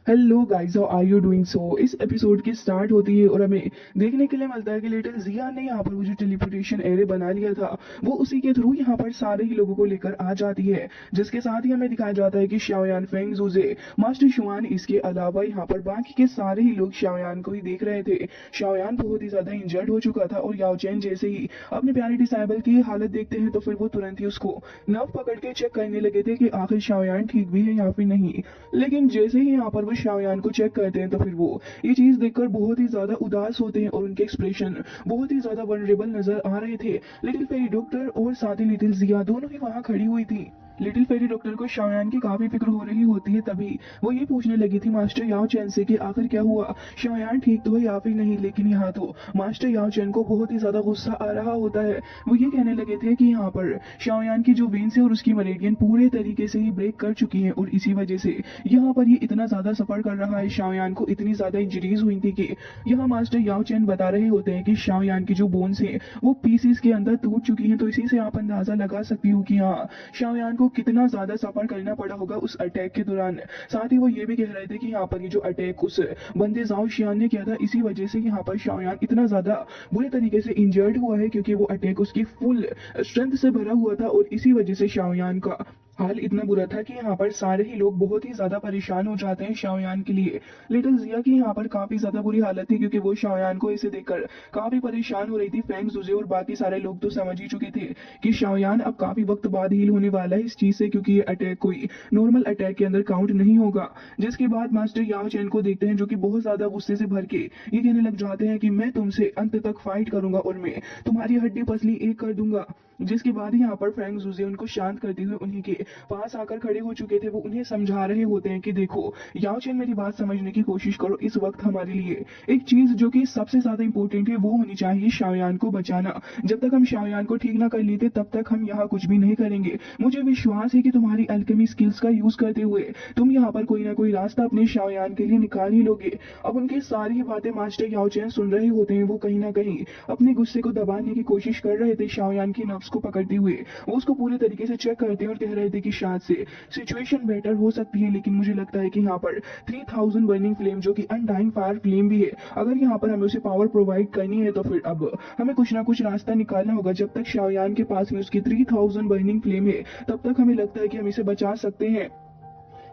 Hello guys, how are you doing? So इस episode की start होती है और हमें देखने के लिए मिलता है कि लिटिल जिया ने यहाँ पर वो जो टेलीपोर्टेशन एरे बना लिया था वो उसी के थ्रू यहाँ पर सारे ही लोगों को लेकर आ जाती है, जिसके साथ ही हमें दिखाया जाता है कि शाओयान, फेंग जूजे, मास्टर शुआन, इसके अलावा यहाँ पर बाकी के सारे ही लोग शाओयान को ही देख रहे थे। शाओयान बहुत ही ज्यादा इंजर्ड हो चुका था और याओ चेन जैसे ही अपने प्यारे डिसाइबल की हालत देखते हैं तो फिर वो तुरंत ही उसको नर्व पकड़ के चेक करने लगे थे कि आखिर शाओयान ठीक भी है या फिर नहीं। लेकिन जैसे ही यहाँ पर वो शाओयान को चेक करते हैं तो फिर वो ये चीज देखकर बहुत ही ज्यादा उदास होते हैं और उनके एक्सप्रेशन बहुत ही ज्यादा वनरेबल नजर आ रहे थे। लिटिल फेरी डॉक्टर और साथ ही लिटिल जिया दोनों ही वहां खड़ी हुई थी। लिटिल फेरी डॉक्टर को शाओयान की काफी फिक्र हो रही होती है, तभी वो ये पूछने लगी थी मास्टर याओ चैन से कि आखिर क्या हुआ, शाओयान ठीक तो है या फिर नहीं। लेकिन यहाँ तो मास्टर याओ चैन को बहुत ही ज्यादा गुस्सा आ रहा होता है। वो ये कहने लगे थे कि यहाँ पर शाओयान की जो वेन्स है और उसकी मरेडियन पूरे तरीके से ही ब्रेक कर चुकी है और इसी वजह से यहाँ पर ये इतना ज्यादा सफर कर रहा है। शाओयान को इतनी ज्यादा इंजरीज हुई थी कि यहाँ मास्टर याओ चैन बता रहे होते हैं कि शाओयान की जो बोन्स है वो पीसीस के अंदर टूट चुकी है। तो इसी से आप अंदाजा लगा सकती हो कि हाँ, शाओयान को कितना ज्यादा सफर करना पड़ा होगा उस अटैक के दौरान। साथ ही वो ये भी कह रहे थे कि यहाँ पर ये जो अटैक उस बंदे जाओ शियान ने किया था, इसी वजह से यहाँ पर शाओयान इतना ज्यादा बुरे तरीके से इंजर्ड हुआ है, क्योंकि वो अटैक उसकी फुल स्ट्रेंथ से भरा हुआ था और इसी वजह से शाओयान का हाल इतना बुरा था कि यहाँ पर सारे ही लोग बहुत ही ज्यादा परेशान हो जाते हैं शाओयान के लिए। लिटिल जिया की यहाँ पर काफी ज्यादा बुरी हालत थी, क्योंकि वो शाओयान को इसे देखकर काफी परेशान हो रही थी। फेंग जुजे और बाकी सारे लोग तो समझ ही चुके थे कि शाओयान अब काफी वक्त बाद हील होने वाला है इस चीज से, क्योंकि ये अटैक कोई नॉर्मल अटैक के अंदर काउंट नहीं होगा। जिसके बाद मास्टर याओ चैन को देखते हैं जो कि बहुत ज्यादा गुस्से से भर के ये कहने लग जाते हैं कि मैं तुमसे अंत तक फाइट करूंगा और मैं तुम्हारी हड्डी पसली एक कर दूंगा। जिसके बाद ही यहाँ पर फ्रैंक जूजे उनको शांत करते हुए उन्हीं के पास आकर खड़े हो चुके थे। वो उन्हें समझा रहे होते हैं कि देखो याओ चेन, मेरी बात समझने की कोशिश करो। इस वक्त हमारे लिए एक चीज जो कि सबसे ज्यादा इंपॉर्टेंट है वो होनी चाहिए शाओयान को बचाना। जब तक हम शाओयान को ठीक ना कर लेते तब तक हम यहाँ कुछ भी नहीं करेंगे। मुझे विश्वास है कि तुम्हारी अल्केमी स्किल्स का यूज करते हुए तुम यहाँ पर कोई ना कोई रास्ता अपने शाओयान के लिए निकाल ही लोगे। अब उनकी सारी बातें मास्टर याओ चेन सुन रहे होते हैं। वो कहीं ना कहीं अपने गुस्से को दबाने की कोशिश कर रहे थे। शाओयान की नफ्स को पकड़ते हुए वो उसको पूरे तरीके से चेक करते हैं और कह रहे थे कि शायद से सिचुएशन बेटर हो सकती है। लेकिन मुझे लगता है कि यहाँ पर 3000 बर्निंग फ्लेम जो कि अनडाइंग फायर फ्लेम भी है, अगर यहाँ पर हमें उसे पावर प्रोवाइड करनी है तो फिर अब हमें कुछ ना कुछ रास्ता निकालना होगा। जब तक शाओयान के पास में उसकी 3000 बर्निंग फ्लेम है तब तक हमें लगता है कि हम इसे बचा सकते हैं।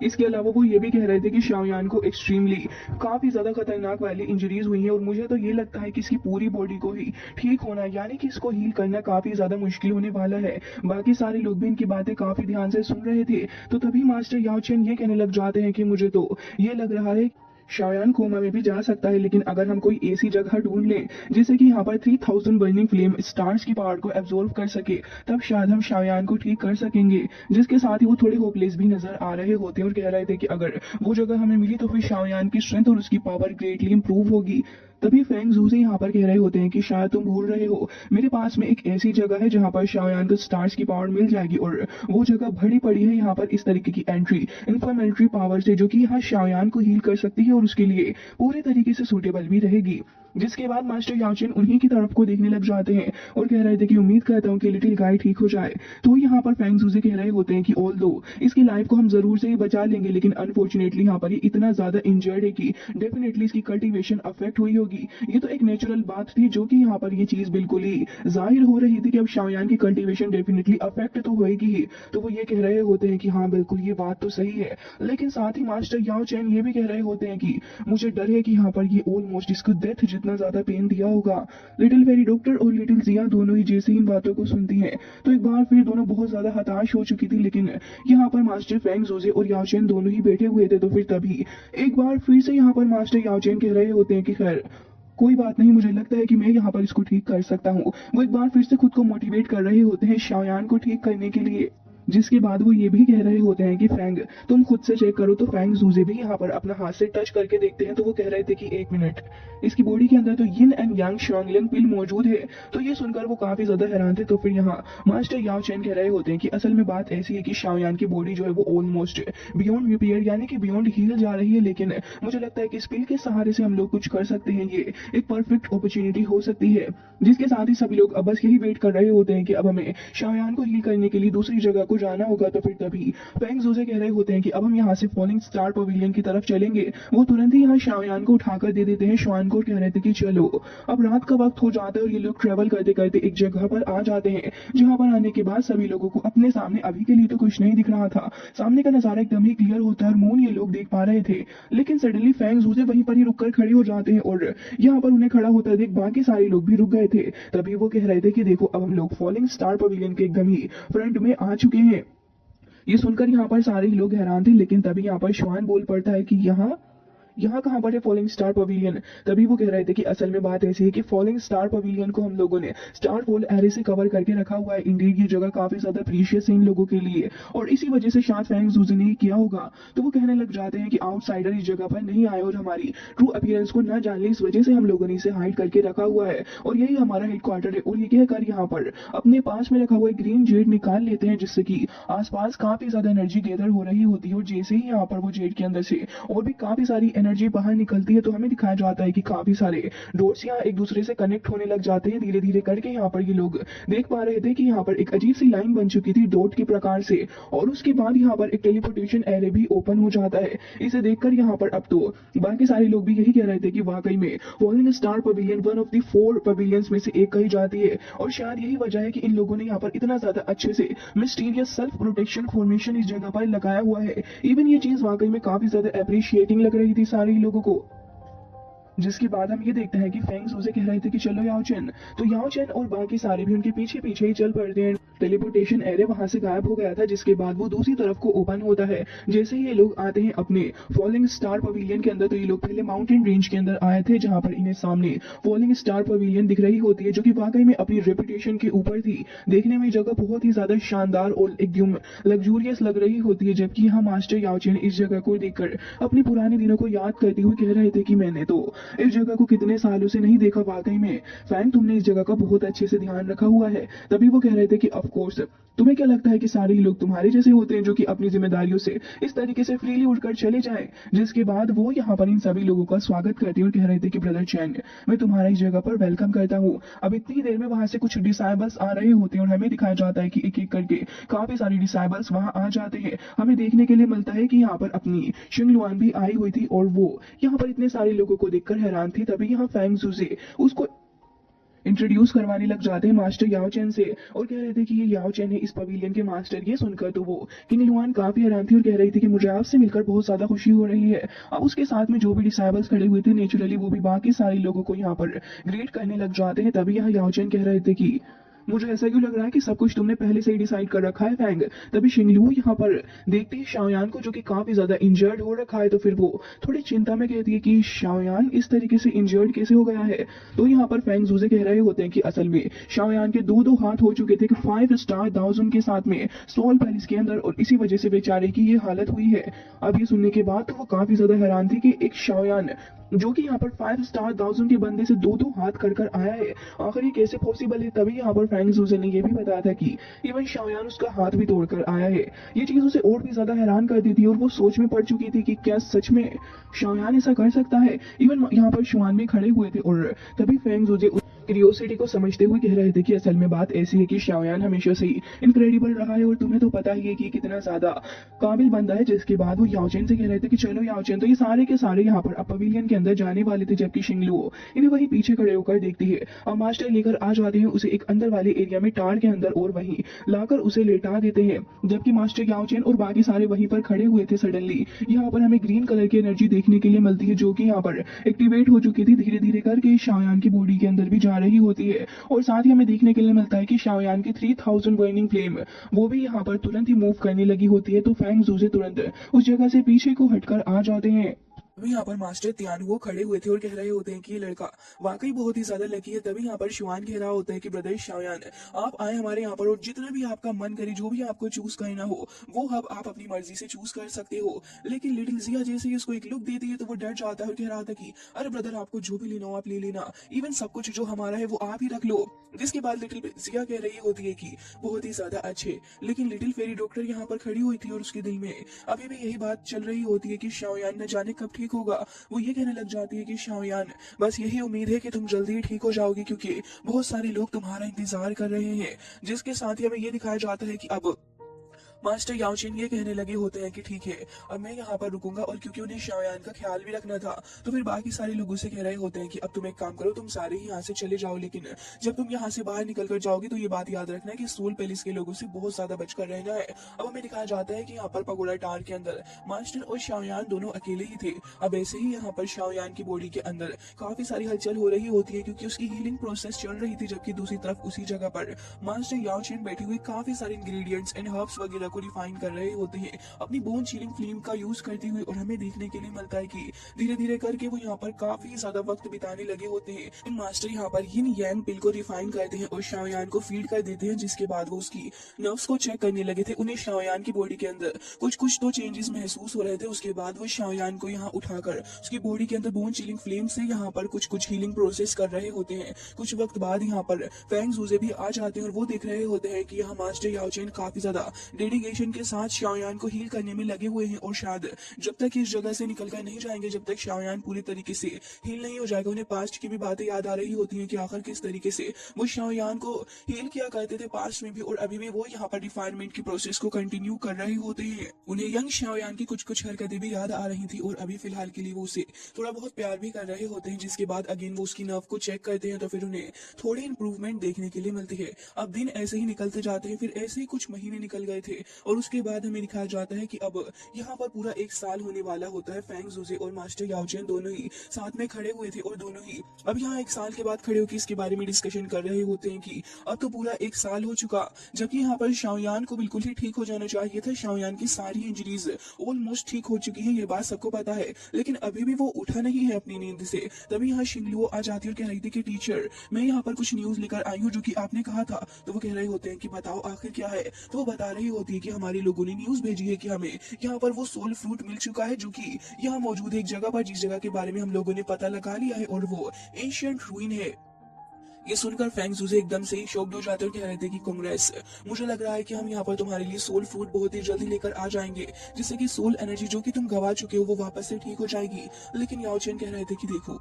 इसके अलावा वो ये भी कह रहे थे कि शाओयान को एक्सट्रीमली काफी ज्यादा खतरनाक वाली इंजरीज हुई हैं और मुझे तो ये लगता है कि इसकी पूरी बॉडी को ही ठीक होना, यानी कि इसको हील करना काफी ज्यादा मुश्किल होने वाला है। बाकी सारे लोग भी इनकी बातें काफी ध्यान से सुन रहे थे। तो तभी मास्टर याओ चेन ये कहने लग जाते हैं कि मुझे तो ये लग रहा है शाओयान कोमा में भी जा सकता है, लेकिन अगर हम कोई ऐसी जगह ढूंढ लें जिससे कि यहाँ पर 3000 बर्निंग फ्लेम स्टार्स की पावर को एब्जॉर्व कर सके, तब शायद हम शाओयान को ठीक कर सकेंगे। जिसके साथ ही वो थोड़े होपलेस भी नजर आ रहे होते हैं और कह रहे थे कि अगर वो जगह हमें मिली तो फिर शाओयान की स्ट्रेंथ और उसकी पावर ग्रेटली इंप्रूव होगी। तभी फेंग जू से यहाँ पर कह रहे होते हैं कि शायद तुम भूल रहे हो, मेरे पास में एक ऐसी जगह है जहाँ पर शाओयान को स्टार्स की पावर मिल जाएगी और वो जगह भरी पड़ी है यहाँ पर इस तरीके की एंट्री इन्फ्लेमेटरी पावर से, जो कि यहाँ शाओयान को हील कर सकती है और उसके लिए पूरे तरीके से सूटेबल भी रहेगी। जिसके बाद मास्टर याओ चेन उन्हीं की तरफ को देखने लग जाते हैं और कह रहे थे कि उम्मीद करता हूँ कि लिटिल गाय ठीक हो जाए। तो यहाँ पर फेंग जूजे कह रहे होते हैं कि ऑल दो इसकी लाइफ को हम जरूर से ही बचा लेंगे, लेकिन अनफॉर्चुनेटली यहाँ पर ये इतना ज्यादा इंजर्ड है कि डेफिनेटली इसकी कल्टीवेशन अफेक्ट हुई होगी। ये तो एक नेचुरल बात थी जो कि यहाँ पर ये चीज बिल्कुल ही जाहिर हो रही थी कि अब शाओयान की कल्टीवेशन डेफिनेटली अफेक्ट तो होगी ही। तो वो ये कह रहे होते हैं कि हाँ बिल्कुल ये बात तो सही है, लेकिन साथ ही मास्टर याओ चेन ये भी कह रहे होते हैं कि मुझे डर है कि यहाँ पर ये ऑलमोस्ट इसको डेथ जितना ज्यादा पेन दिया होगा। लिटिल फेरी डॉक्टर और लिटिल जिया दोनों ही जैसे इन बातों को सुनती हैं तो एक बार फिर दोनों बहुत ज्यादा हताश हो चुकी थी। लेकिन यहाँ पर मास्टर फेंग जोजे और याओ चेन दोनों ही बैठे हुए थे। तो फिर तभी एक बार फिर से यहाँ पर मास्टर याओ चेन कह रहे होते हैं कि खैर कोई बात नहीं, मुझे लगता है कि मैं यहाँ पर इसको ठीक कर सकता हूँ। वो एक बार फिर से खुद को मोटिवेट कर रहे होते हैं शाओयान को ठीक करने के लिए। जिसके बाद वो ये भी कह रहे होते हैं कि फैंग तुम खुद से चेक करो। तो फैंग जूजे भी यहाँ पर अपना हाथ से टच करके देखते हैं तो वो कह रहे थे कि एक मिनट, इसकी बॉडी के अंदर तो यिन एंड यांग शाओलिन पिल मौजूद है। तो ये सुनकर वो काफी ज्यादा हैरान थे। तो फिर यहाँ मास्टर याओ चेन कह रहे होते हैं कि असल में बात ऐसी है कि शाओयान की बॉडी जो है वो ऑलमोस्ट बियॉन्ड रिपेयर यानी कि बियॉन्ड हील जा रही है, लेकिन मुझे लगता है कि इस पिल के सहारे से हम लोग कुछ कर सकते हैं। ये एक परफेक्ट अपॉर्चुनिटी हो सकती है। जिसके साथ ही सभी लोग अब बस यही वेट कर रहे होते हैं कि अब हमें शाओयान को हील करने के लिए दूसरी जगह को जाना होगा तो फिर तभी फेंग जू से कह रहे होते हैं कि अब हम यहाँ से फॉलिंग स्टार पवेलियन की तरफ चलेंगे। वो तुरंत ही यहाँ शाओयान को उठाकर दे देते हैं। शाओयान को कह रहे थे कि चलो, अब रात का वक्त हो जाता है और ये लोग ट्रेवल करते करते एक जगह पर आ जाते हैं, जहाँ पर आने के बाद सभी लोगों को अपने सामने अभी के लिए तो कुछ नहीं दिख रहा था। सामने का नजारा एकदम ही क्लियर होता है और मून ये लोग देख पा रहे थे, लेकिन सडनली फेंग जू से वहीं पर ही रुककर खड़े हो जाते हैं और यहाँ पर उन्हें खड़ा होता देख बाकी सारे लोग भी रुक गए थे। तभी वो कह रहे थे कि देखो, अब हम लोग फॉलिंग स्टार पवेलियन के एकदम ही फ्रंट में आ चुके हैं। ये सुनकर यहाँ पर सारे ही लोग हैरान थे, लेकिन तभी यहाँ पर श्वान बोल पड़ता है कि यहाँ कहाँ पर है फॉलिंग स्टार पवेलियन। तभी वो कह रहे थे कि असल में बात ऐसी है कि फॉलिंग स्टार पवेलियन को हम लोगों ने स्टार फॉल एरे से कवर करके रखा हुआ है। इंडीड ये जगह काफी ज्यादा प्रीशियस है इन लोगों के लिए, और इसी वजह से शायद फेंग जू ने ही किया होगा। तो वो कहने लग जाते हैं कि आउटसाइडर इस जगह पर नहीं आए और हमारी ट्रू अपीयरेंस को न जान ले, इस वजह से हम लोगों ने इसे हाइड करके रखा हुआ है और यही हमारा हेडक्वार्टर है। और ये कहकर यहाँ पर अपने पास में रखा हुआ ग्रीन जेड निकाल लेते हैं, जिससे कि आसपास काफी ज्यादा एनर्जी गैदर हो रही होती है। और जैसे ही यहाँ पर वो जेड के अंदर से और भी काफी सारी एनर्जी बाहर निकलती है, तो हमें दिखाया जाता है कि काफी सारे डॉट्स यहाँ एक दूसरे से कनेक्ट होने लग जाते हैं धीरे धीरे करके। यहाँ पर ये लोग देख पा रहे थे कि यहाँ पर एक अजीब सी लाइन बन चुकी थी डॉट के प्रकार से, और उसके बाद यहाँ पर एक टेलीपोर्टेशन एरे भी ओपन हो जाता है। इसे देखकर यहाँ पर अब तो बाकी सारे लोग भी यही कह रहे थे कि वाकई में falling star pavilion one of the 4 pavilions में से एक कही जाती है, और शायद यही वजह है कि इन लोगों ने यहाँ पर इतना ज्यादा अच्छे से मिस्टीरियस सेल्फ प्रोटेक्शन फॉर्मेशन इस जगह पर लगाया हुआ है। इवन ये चीज वाकई में काफी ज्यादा अप्रिशिएटिंग लग रही थी सारे लोगों को। जिसके बाद हम ये देखते हैं कि फेंग जू से कह रहे थे कि चलो याओ चेन, तो याओ चेन और बाकी सारे भी उनके पीछे पीछे ही चल पड़ते हैं। टेलीपोर्टेशन एरे वहां से गायब हो गया था, जिसके बाद वो दूसरी तरफ को ओपन होता है। जैसे ही ये लोग आते हैं अपने फॉलिंग स्टार पवेलियन के अंदर, तो ये लोग पहले माउंटेन रेंज के अंदर आए थे, जहां पर इन्हें सामने फॉलिंग स्टार पवेलियन दिख रही होती है, जो कि वाकई में अपनी रेपुटेशन के ऊपर थी। देखने में जगह बहुत ही ज्यादा शानदार और एकदम लग्जूरियस लग रही होती है, जबकि यहाँ मास्टर याओ चेन इस जगह को देखकर अपने पुराने दिनों को याद करते हुए कह रहे थे कि मैंने तो इस जगह को कितने सालों से नहीं देखा। वाकई में फैंग, तुमने इस जगह का बहुत अच्छे से ध्यान रखा हुआ है। तभी वो कह रहे थे कि ऑफ कोर्स, तुम्हें क्या लगता है कि सारे ही लोग तुम्हारे जैसे होते हैं जो कि अपनी जिम्मेदारियों से इस तरीके से फ्रीली उड़कर चले जाएं। जिसके बाद वो यहाँ पर इन सभी लोगों का स्वागत करते हैं और कह रहे थे कि ब्रदर चैंग, मैं तुम्हारा इस जगह पर वेलकम करता हूँ। अब इतनी देर में वहां से कुछ डिसाइबल्स आ रहे होते हैं और हमें दिखाया जाता है कि एक एक करके काफी सारे डिसाइबल्स वहां आ जाते हैं। हमें देखने के लिए मिलता है कि यहाँ पर अपनी शिंगलुआन भी आई हुई थी और वो यहाँ पर इतने सारे लोगों को देखकर हैरान थी। तभी यहाँ फेंग जू से उसको इंट्रोड्यूस करवाने लग जाते हैं मास्टर याओ चेन से, और कह रहे थे कि ये याओ चेन है इस पवेलियन के मास्टर। ये सुनकर तो वो किंगलुआन काफी हैरान थी और कह रही थी कि मुझे आपसे मिलकर बहुत ज्यादा खुशी हो रही है। अब उसके साथ में जो भी डिसाइबल्स खड़े हुए थे, नेचुरली वो भी बाकी सारे लोगों को यहाँ पर ग्रीट करने लग जाते हैं। तभी यहाँ याओ चेन कह रहे थे कि मुझे ऐसा क्यों लग रहा है कि सब कुछ तुमने पहले से ही डिसाइड कर रखा है फैंग। तभी शिंगलू यहाँ पर देखती है शाओयान को, जो कि काफी ज्यादा इंजर्ड हो रखा है, तो फिर वो थोड़ी चिंता में कहती है कि शाओयान इस तरीके से इंजर्ड कैसे हो गया है। तो यहाँ पर फेंग जू से कह रहे होते हैं कि असल में शाओयान के दो हाथ हो चुके थे कि 5 स्टार दाउजन के साथ में सोल पैलेस के अंदर, और इसी वजह से बेचारे की ये हालत हुई है। अब ये सुनने के बाद तो वो काफी ज्यादा हैरान थी कि एक शाओयान जो कि यहाँ पर 5 स्टार दाउजन के बंदे से दो हाथ कर आया है, आखिर ये कैसे पॉसिबल है। तभी यहाँ पर फेंग जू ने ये भी बताया था कि इवन शाओयान उसका हाथ भी तोड़कर आया है। ये चीज उसे और भी ज्यादा हैरान कर दी थी और वो सोच में पड़ चुकी थी कि क्या सच में शाओयान ऐसा कर सकता है। इवन यहाँ पर शुआन भी खड़े हुए थे और तभी फेंग जू क्यूरियोसिटी को समझते हुए कह रहे थे कि असल में बात ऐसी है कि शाओयान हमेशा से ही इनक्रेडिबल रहा है और तुम्हें तो पता ही है कि कितना ज्यादा काबिल बंदा है। जिसके बाद वो याओ चेन से कह रहे थे कि चलो याओ चेन, तो ये सारे के सारे यहाँ पर अब पवेलियन के अंदर जाने वाले थे, जबकि शिंगलू इन्हें वही पीछे खड़े होकर देखती है। अब मास्टर लेकर आ जाते हैं उसे एक अंदर वाले एरिया में टाड़ के अंदर और वहीं लाकर उसे लेटा देते हैं, जबकि मास्टर याओ चेन और बाकी सारे वहीं पर खड़े हुए थे। सडनली यहाँ पर हमें ग्रीन कलर की एनर्जी देखने के लिए मिलती है, जो कि यहाँ पर एक्टिवेट हो चुकी थी, धीरे धीरे करके शाओयान की बॉडी के अंदर भी जा रही होती है। और साथ ही हमें देखने के लिए मिलता है कि शाओयान की 3000 बर्निंग फ्लेम वो भी यहाँ पर तुरंत ही मूव करने लगी होती है। तो फेंग जू से तुरंत उस जगह से पीछे को हटकर आ जाते हैं। अभी यहाँ पर मास्टर तियानुओ खड़े हुए थे और कह रहे होते हैं कि ये लड़का वाकई बहुत ही ज्यादा लकी है। तभी यहाँ पर शुआन कह रहा होता है कि ब्रदर शाओयान, आप आए हमारे यहाँ पर और जितना भी आपका मन करे, जो भी आपको चूज करना हो वो अब आप अपनी मर्जी से चूज कर सकते हो। लेकिन लिटिल जिया जैसे ही उसको एक लुक देती है तो वो डर जाता है और कह रहा था कि अरे ब्रदर, आपको जो भी लेना हो आप ले लेना, इवन सब कुछ जो हमारा है वो आप ही रख लो। जिसके बाद लिटिल जिया कह रही होती है कि बहुत ही ज्यादा अच्छे, लेकिन लिटिल फेरी डॉक्टर यहाँ पर खड़ी हुई थी और उसके दिल में अभी भी यही बात चल रही होती है कि शाओयान न जाने कब ठीक होगा। वो ये कहने लग जाती है कि शाओयान, बस यही उम्मीद है कि तुम जल्दी ही ठीक हो जाओगी, क्योंकि बहुत सारे लोग तुम्हारा इंतजार कर रहे हैं। जिसके साथ ही हमें ये दिखाया जाता है कि अब मास्टर याओचेन ये कहने लगे होते हैं कि ठीक है, अब मैं यहाँ पर रुकूंगा, और क्योंकि उन्हें शाओयान का ख्याल भी रखना था, तो फिर बाकी सारे लोगों से कह रहे होते हैं कि अब तुम एक काम करो, तुम सारे ही यहाँ से चले जाओ, लेकिन जब तुम यहाँ से बाहर निकल कर जाओगे तो ये बात याद रखना है कि सोल पैलेस के लोगों से बहुत ज्यादा बचकर रहना है। अब हमें दिखाया जाता है कि यहाँ पर पगोड़ा टावर के अंदर मास्टर और शाओयान दोनों अकेले ही थे। अब ऐसे ही यहाँ पर शाओयान की बॉडी के अंदर काफी सारी हलचल हो रही होती है, क्योंकि उसकी हीलिंग प्रोसेस चल रही थी, जबकि दूसरी तरफ उसी जगह पर मास्टर याओचेन बैठे हुए काफी सारे इंग्रेडिएंट्स एंड हर्ब्स वगैरह को रिफाइन कर रहे होते हैं अपनी बोन चीलिंग फ्लेम का यूज करते हुए। और हमें देखने के लिए मिलता है कि धीरे धीरे करके वो यहाँ पर काफी ज्यादा वक्त बिताने लगे होते हैं। मास्टर यहाँ पर यिन यांग पिल को रिफाइन करते हैं और शाओयान को फीड कर देते हैं, जिसके बाद वो उसकी नर्व्स को चेक करने लगे थे। उन्हें शाओयान की बॉडी के अंदर कुछ कुछ तो चेंजेस महसूस हो रहे थे। उसके बाद वो शाओयान को यहाँ उठाकर उसकी बॉडी के अंदर बोन चिलिंग फ्लेम से यहाँ पर कुछ कुछ हीलिंग प्रोसेस कर रहे होते हैं। कुछ वक्त बाद यहाँ पर फैंग जूजे भी आ जाते हैं और वो देख रहे होते हैं कि यहाँ मास्टर याओचेन काफी ज्यादा डेडिकेशन के साथ शाओयान को हील करने में लगे हुए हैं, और शायद जब तक इस जगह से निकल कर नहीं जाएंगे, जब तक शाओयान पूरी तरीके से हील नहीं हो जाएगा, उन्हें पास्ट की भी बातें याद आ रही होती हैं कि आखिर किस तरीके से वो शाओयान को हील किया करते थे पास्ट में भी, और अभी भी वो यहाँ पर रिफाइनमेंट की प्रोसेस को कंटिन्यू कर रहे होते हैं। उन्हें यंग शाओयान की कुछ कुछ हरकतें भी याद आ रही थी, और अभी फिलहाल के लिए वो उसे थोड़ा बहुत प्यार भी कर रहे होते हैं। जिसके बाद अगेन वो उसकी नर्व को चेक करते हैं, तो फिर उन्हें थोड़ी इंप्रूवमेंट देखने के लिए मिलती है। अब दिन ऐसे ही निकलते जाते हैं, फिर ऐसे ही कुछ महीने निकल गए थे, और उसके बाद हमें दिखाया जाता है कि अब यहाँ पर पूरा एक साल होने वाला होता है। फैंग जूजे और मास्टर याओचेन दोनों ही साथ में खड़े हुए थे, और दोनों ही अब यहाँ एक साल के बाद खड़े होकर इसके बारे में डिस्कशन कर रहे होते हैं कि अब तो पूरा एक साल हो चुका, जबकि यहाँ पर शाओयान को बिल्कुल ही ठीक हो जाना चाहिए था। शाओयान की सारी इंजरीज ऑलमोस्ट ठीक हो चुकी है, ये बात सबको पता है, लेकिन अभी भी वो उठा नहीं है अपनी नींद से। तभी यहाँ शिंगलुओ आ जाती है और कह रही थी कि टीचर, मैं यहाँ पर कुछ न्यूज लेकर आई हूँ जो कि आपने कहा था। तो वो कह रहे होते हैं कि बताओ आखिर क्या है। तो वो बता रही होती है कि हमारे लोगों ने न्यूज भेजी है कि हमें यहाँ पर वो सोल फ्रूट मिल चुका है, जो कि यहाँ मौजूद है एक जगह पर, जिस जगह के बारे में हम लोगों ने पता लगा लिया है, और वो एंशिएंट रूइन है। ये सुनकर फैंग जूजे एकदम से ही शॉक्ड हो जाते और कह रहे थे कि कांग्रेस, मुझे लग रहा है कि हम यहाँ पर तुम्हारे लिए सोल फ्रूट बहुत ही जल्दी लेकर आ जाएंगे, जिससे कि सोल एनर्जी जो कि तुम गवा चुके हो वो वापस से ठीक हो जाएगी। लेकिन याओचेन कह रहे थे कि देखो,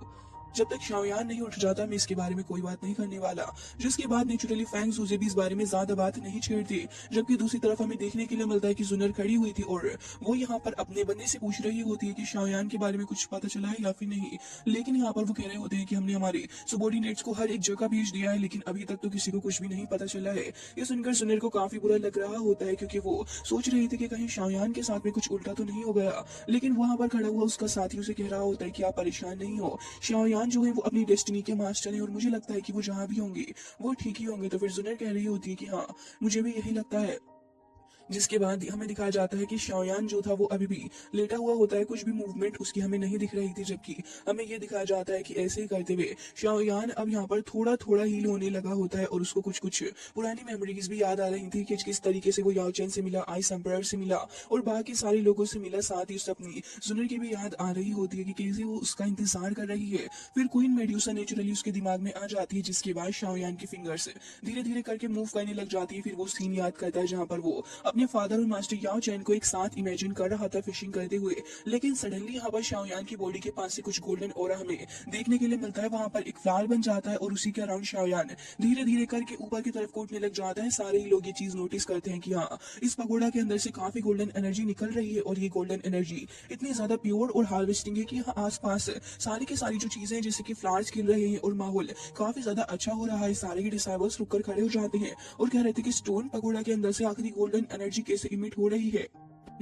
जब तक शाओयान नहीं उठ जाता मैं इसके बारे में कोई बात नहीं करने वाला। जिसके बाद नेचुरली फैंग जूजे भी इस बारे में ज्यादा बात नहीं छेड़ती। जबकि दूसरी तरफ हमें देखने के लिए मिलता है कि जुनर खड़ी हुई थी और वो यहाँ पर अपने बंदे से पूछ रही होती है कि शाओयान के बारे में कुछ पता चला है या फिर नहीं। लेकिन यहाँ पर वो कह रहे होते हैं कि हमने हमारे सबॉर्डिनेट्स को हर एक जगह भेज दिया है, लेकिन अभी तक तो किसी को कुछ भी नहीं पता चला है। ये सुनकर जुनर को काफी बुरा लग रहा होता है, क्योंकि वो सोच रही थी कि कहीं शाओयान के साथ में कुछ उल्टा तो नहीं हो गया। लेकिन वहां पर खड़ा हुआ उसका साथी उसे कह रहा होता है कि आप परेशान नहीं हो, शाओयान जो है वो अपनी डेस्टिनी के मास्टर हैं, और मुझे लगता है कि वो जहां भी होंगे वो ठीक ही होंगे। तो फिर जुनर कह रही होती है कि हाँ, मुझे भी यही लगता है। जिसके बाद हमें दिखाया जाता है कि शाओयान जो था वो अभी भी लेटा हुआ होता है, कुछ भी मूवमेंट उसकी हमें नहीं दिख रही थी। जबकि हमें ये दिखाया जाता है कि ऐसे ही करते हुए शाओयान अब यहाँ पर थोड़ा थोड़ा हील होने लगा होता है, और उसको कुछ कुछ पुरानी मेमोरीज भी याद आ रही थी कि किस तरीके से वो याओचेन से मिला, आइस एम्पायर से मिला और बाकी सारे लोगों से मिला। साथ ही उसे अपनी जुनर की भी याद आ रही होती है कि कैसे वो उसका इंतजार कर रही है। फिर क्वीन मेड्यूसा नेचुरली उसके दिमाग में आ जाती है, जिसके बाद शाओयान की फिंगर्स धीरे धीरे करके मूव करने लग जाती है। फिर वो सीन याद करता है जहाँ पर वो अपने फादर और मास्टर याओचेन को एक साथ इमेजिन कर रहा था फिशिंग करते हुए। लेकिन सडनली यहाँ पर शाओयान की बॉडी के पास से कुछ गोल्डन ऑरा हमें देखने के लिए मिलता है। वहां पर एक फ्लावर बन जाता है और उसी के अराउंड शाओयान धीरे धीरे करके ऊपर की तरफ कूदने लग जाता है। सारे ही लोग ये चीज नोटिस करते हैं कि हाँ, इस पगोड़ा के अंदर से काफी गोल्डन एनर्जी निकल रही है, और ये गोल्डन एनर्जी इतनी ज्यादा प्योर और हार्वेस्टिंग है कि यहाँ आसपास सारी की सारी जो चीजें हैं, जैसे कि फ्लावर्स खिल रहे हैं और माहौल काफी ज्यादा अच्छा हो रहा है। सारे ही डिसाइबल्स रुककर खड़े हो जाते हैं और कह रहे थे कि स्टोन पगोड़ा के अंदर से आखिरी गोल्डन एनर्जी कैसे इमिट हो रही है।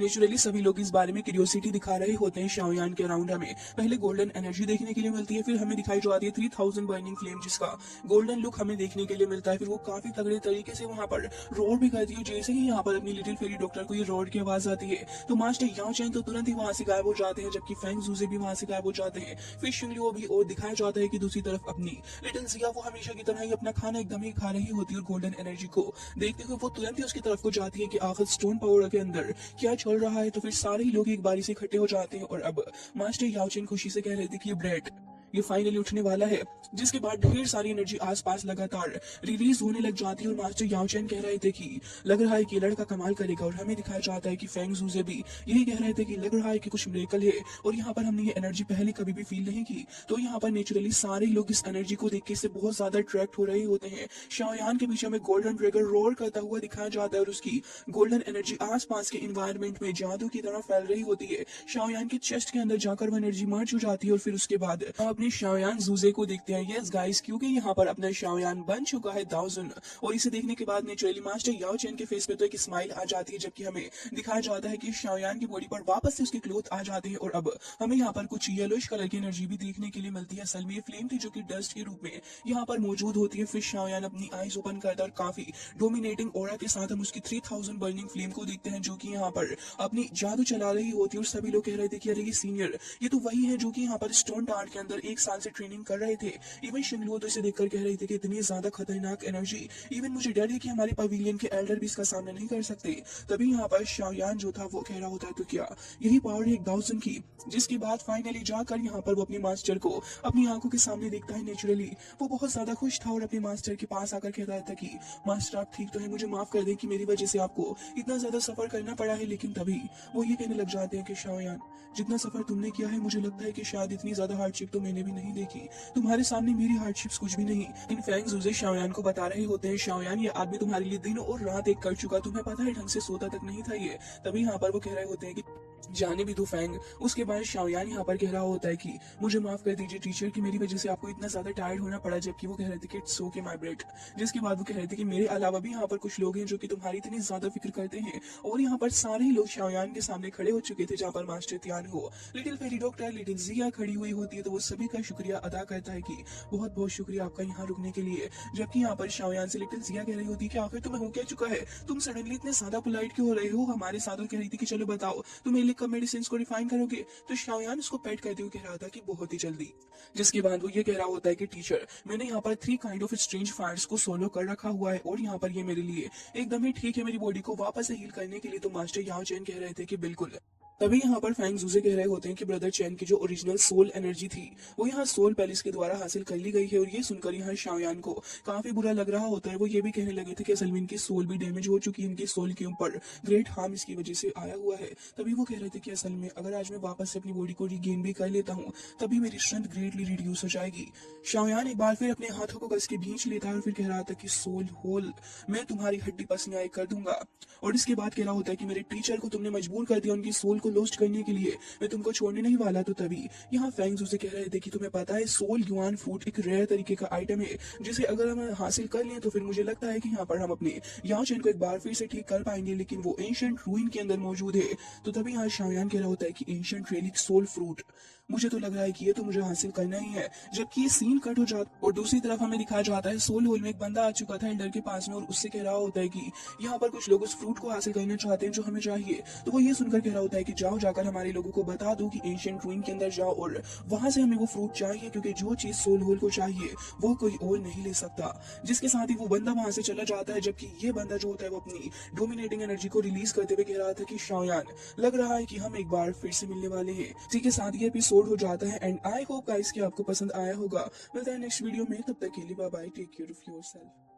नेचुरली सभी लोग इस बारे में क्यूरियोसिटी दिखा रहे होते हैं। शाओयान के अराउंड हमें पहले गोल्डन एनर्जी देखने के लिए मिलती है, फिर हमें दिखाई जाती है 3000 बर्निंग फ्लेम, जिसका गोल्डन लुक हमें देखने के लिए मिलता है। फिर वो काफी तगड़े तरीके से वहां पर रोड भी करती है। जैसे ही यहाँ पर अपनी लिटिल फेरी डॉक्टर को ये रोड की आवाज आती है तो मास्टर याओचेन तो तुरंत ही वहां से गायब हो जाते हैं, जबकि फैंग जूजे भी वहां से गायब हो जाते हैं। फिर शिंगलियो भी, और दिखाया जाता है कि दूसरी तरफ अपनी लिटिल जिया वो हमेशा की तरह ही अपना खाना एकदम ही खा रही होती है, और गोल्डन एनर्जी को देखते हुए वो तुरंत ही उसकी तरफ को जाती है कि आखिर स्टोन पाउडर के अंदर क्या चल रहा है। तो फिर सारे ही लोग एक बारी से इकट्ठे हो जाते हैं, और अब मास्टर याओचेन खुशी से कह रहे थे कि ये ब्रेड ये फाइनली उठने वाला है, जिसके बाद ढेर सारी एनर्जी आसपास लगातार रिलीज होने लग जाती है और मास्टर याओ चैन कह रहे थे कि लग रहा है कि लड़का कमाल करेगा, और हमें दिखाया जाता है कि फेंग ज़ूज़े भी यही कह रहे थे कि लग रहा है कि कुछ मिरेकल है, और यहाँ पर हमने ये एनर्जी पहले कभी भी फील नहीं की। तो यहाँ पर नेचुरली सारे लोग इस एनर्जी को देख के इससे बहुत ज्यादा अट्रैक्ट हो रहे होते हैं। शाओयान के पीछे में गोल्डन ड्रैगन रोर करता हुआ दिखाया जाता है और उसकी गोल्डन एनर्जी आसपास के इन्वायरमेंट में जादू की तरह फैल रही होती है। शाओयान के चेस्ट के अंदर जाकर वो एनर्जी मर्ज हो जाती है और फिर उसके बाद हम अपने शाओयान ज़ूज़े को देखते हैं। यस गाइस, क्योंकि यहाँ पर अपना शाओयान बन चुका है दाओजुन, और इसे देखने के बाद नेचुरली मास्टर याओ चैन के फेस पे तो एक स्माइल आ जाती है, जबकि हमें दिखाया जाता है कि शाओयान की बॉडी पर वापस से उसके क्लोथ आ जाते हैं और अब हमें यहाँ पर कुछ येलोइश कलर की एनर्जी भी देखने के लिए मिलती है। असल में ये फ्लेम थी जो कि डस्ट के रूप में यहाँ पर मौजूद होती है। फिर शाओयान अपनी आईज ओपन करता है और काफी डोमिनेटिंग ऑरा के साथ हम उसकी 3000 बर्निंग फ्लेम को देखते हैं, जो कि यहाँ पर अपनी जादू चला रही होती है। और सभी लोग कह रहे थे कि अरे ये सीनियर, ये तो वही है जो कि यहाँ पर स्टोन आर्ट के अंदर 1 साल से ट्रेनिंग कर रहे थे। इवन शिंगलुओ तो इसे देखकर कह रही थी कि इतनी ज्यादा खतरनाक एनर्जी, इवन मुझे डर है कि हमारे पवेलियन के एल्डर भी इसका सामना नहीं कर सकते। तभी यहाँ पर शाओयान जो था वो कह रहा होता है तो क्या यही पावर है एक दाओजुन की, जिसके बाद फाइनली जाकर यहाँ पर वो अपने मास्टर को अपनी आंखों के सामने देखता है। नेचुरली वो बहुत ज्यादा खुश था और अपने मास्टर के पास आकर कह रहा था कि मास्टर आप ठीक तो है, मुझे माफ कर दें कि मेरी वजह से आपको इतना ज्यादा सफर करना पड़ा है। लेकिन तभी वो ये कहने लग जाते हैं कि शाओयान, जितना सफर तुमने किया है मुझे लगता है कि शायद इतनी ज्यादा हार्डशिप तो मैंने भी नहीं देखी, तुम्हारे सामने मेरी हार्डशिप्स कुछ भी नहीं। इन फेंग ज़ूज़े शाओयान को बता रहे होते हैं, शाओयान ये आदमी तुम्हारे लिए दिन और रात एक कर चुका, तुम्हें पता है ढंग से सोता तक नहीं था ये। तभी यहाँ पर वो कह रहे होते हैं कि जाने भी दो फेंग। उसके बाद शाओयान यहाँ पर कह रहा होता है कि मुझे माफ कर दीजिए टीचर कि मेरी वजह से आपको इतना ज्यादा टायर्ड होना पड़ा, जबकि वो कह रहे थे कि इट्स ओके माय ब्रेड। जिसके बाद वो कह रहे थे कि मेरे अलावा भी यहाँ पर कुछ लोग हैं जो कि तुम्हारी इतनी ज्यादा फिक्र करते हैं, और यहाँ पर सारे ही लोग शाओयान के सामने खड़े हो चुके थे जहाँ पर मास्टर तियान हो, लिटिल फेरी डॉक्टर, लिटिल जिया खड़ी हुई होती है। तो वो सभी का शुक्रिया अदा करता है कि बहुत बहुत शुक्रिया आपका यहाँ रुकने के लिए। जबकि यहाँ पर शाओयान से लिटिल जिया कह रही होती है कि आखिर तुम्हें हो क्या चुका है, तुम सडनली इतने ज्यादा पोलाइट क्यों हो रहे हो हमारे साथ। और कह रही थी कि चलो बताओ तुम्हें लिख मेडिसिन को रिफाइन करोगे। तो शाओयान उसको पेट करते हुए कह रहा था कि बहुत ही जल्दी। जिसके बाद वो ये कह रहा होता है कि टीचर, मैंने यहाँ पर 3 काइंड ऑफ स्ट्रेंज फायर्स को सोलो कर रखा हुआ है और यहाँ पर ये मेरे लिए एकदम ही ठीक है मेरी बॉडी को वापस से हील करने के लिए। तो मास्टर याओ चैन कह रहे थे कि बिल्कुल। तभी यहाँ पर फेंग ज़ूज़े कह रहे होते हैं कि ब्रदर चैन की जो ओरिजिनल सोल एनर्जी थी वो यहाँ सोल पैलेस के द्वारा हासिल कर ली गई है। और ये सुनकर यहाँ शाओयान को काफी बुरा लग रहा होता है। वो ये भी कहने लगे थे कि असल में इनकी सोल भी डैमेज हो चुकी है, इनकी सोल के ऊपर ग्रेट हार्म इसकी वजह से आया हुआ है। तभी वो कह रहे थे कि असल में अगर आज मैं वापस से अपनी बॉडी को रिगेन भी कर लेता हूँ तभी मेरी स्ट्रेंथ ग्रेटली रिड्यूस हो जाएगी। शाओयान एक बार फिर अपने हाथों को कस के भींच लेता है और फिर कह रहा था कि सोल होल मैं तुम्हारी हड्डी पसलियां कर दूंगा। और इसके बाद कह रहा होता है कि मेरे टीचर को तुमने मजबूर कर दिया उनकी सोल को लोस्ट करने के लिए, मैं तुमको छोड़ने नहीं वाला। तो तभी यहाँ फेंग ज़ूज़े कह रहे थे कि तुम्हें पता है सोल युआन फ्रूट एक रेयर तरीके का आइटम है, जिसे अगर हम हासिल कर लें तो फिर मुझे लगता है कि यहाँ पर हम अपने याओ चैन को एक बार फिर से ठीक कर पाएंगे, लेकिन वो एंशिएंट रूइन के अंदर मौजूद है। तो तभी यहाँ शाओयान कह रहा होता है कि एंशिएंट रेलिक सोल फ्रूट, मुझे तो लग रहा है कि ये तो मुझे हासिल करना ही है। जबकि ये सीन कट हो जाता और दूसरी तरफ हमें दिखाया जाता है सोल होल में एक बंदा आ चुका था एल्डर के पास में और उससे कह रहा होता है कि यहाँ पर कुछ लोग उस फ्रूट को हासिल करना चाहते हैं जो हमें चाहिए। तो वो ये सुनकर कह रहा होता है कि जाओ जाकर हमारे लोगों को बता दो कि एंशिएंट रूइन के अंदर जाओ और वहां से हमें वो फ्रूट चाहिए, क्योंकि जो चीज सोल होल को चाहिए वो कोई और नहीं ले सकता। जिसके साथ ही वो बंदा वहां से चला जाता है, जबकि ये बंदा जो होता है वो अपनी डोमिनेटिंग एनर्जी को रिलीज करते हुए कह रहा था कि शाओयान, लग रहा है कि हम एक बार फिर से मिलने वाले हैं। इसी के साथ ये एपिसोड हो जाता है एंड आई होप गाइस कि आपको पसंद आया होगा। मिलते हैं नेक्स्ट वीडियो में, तब तक के लिए bye bye, take care of yourself.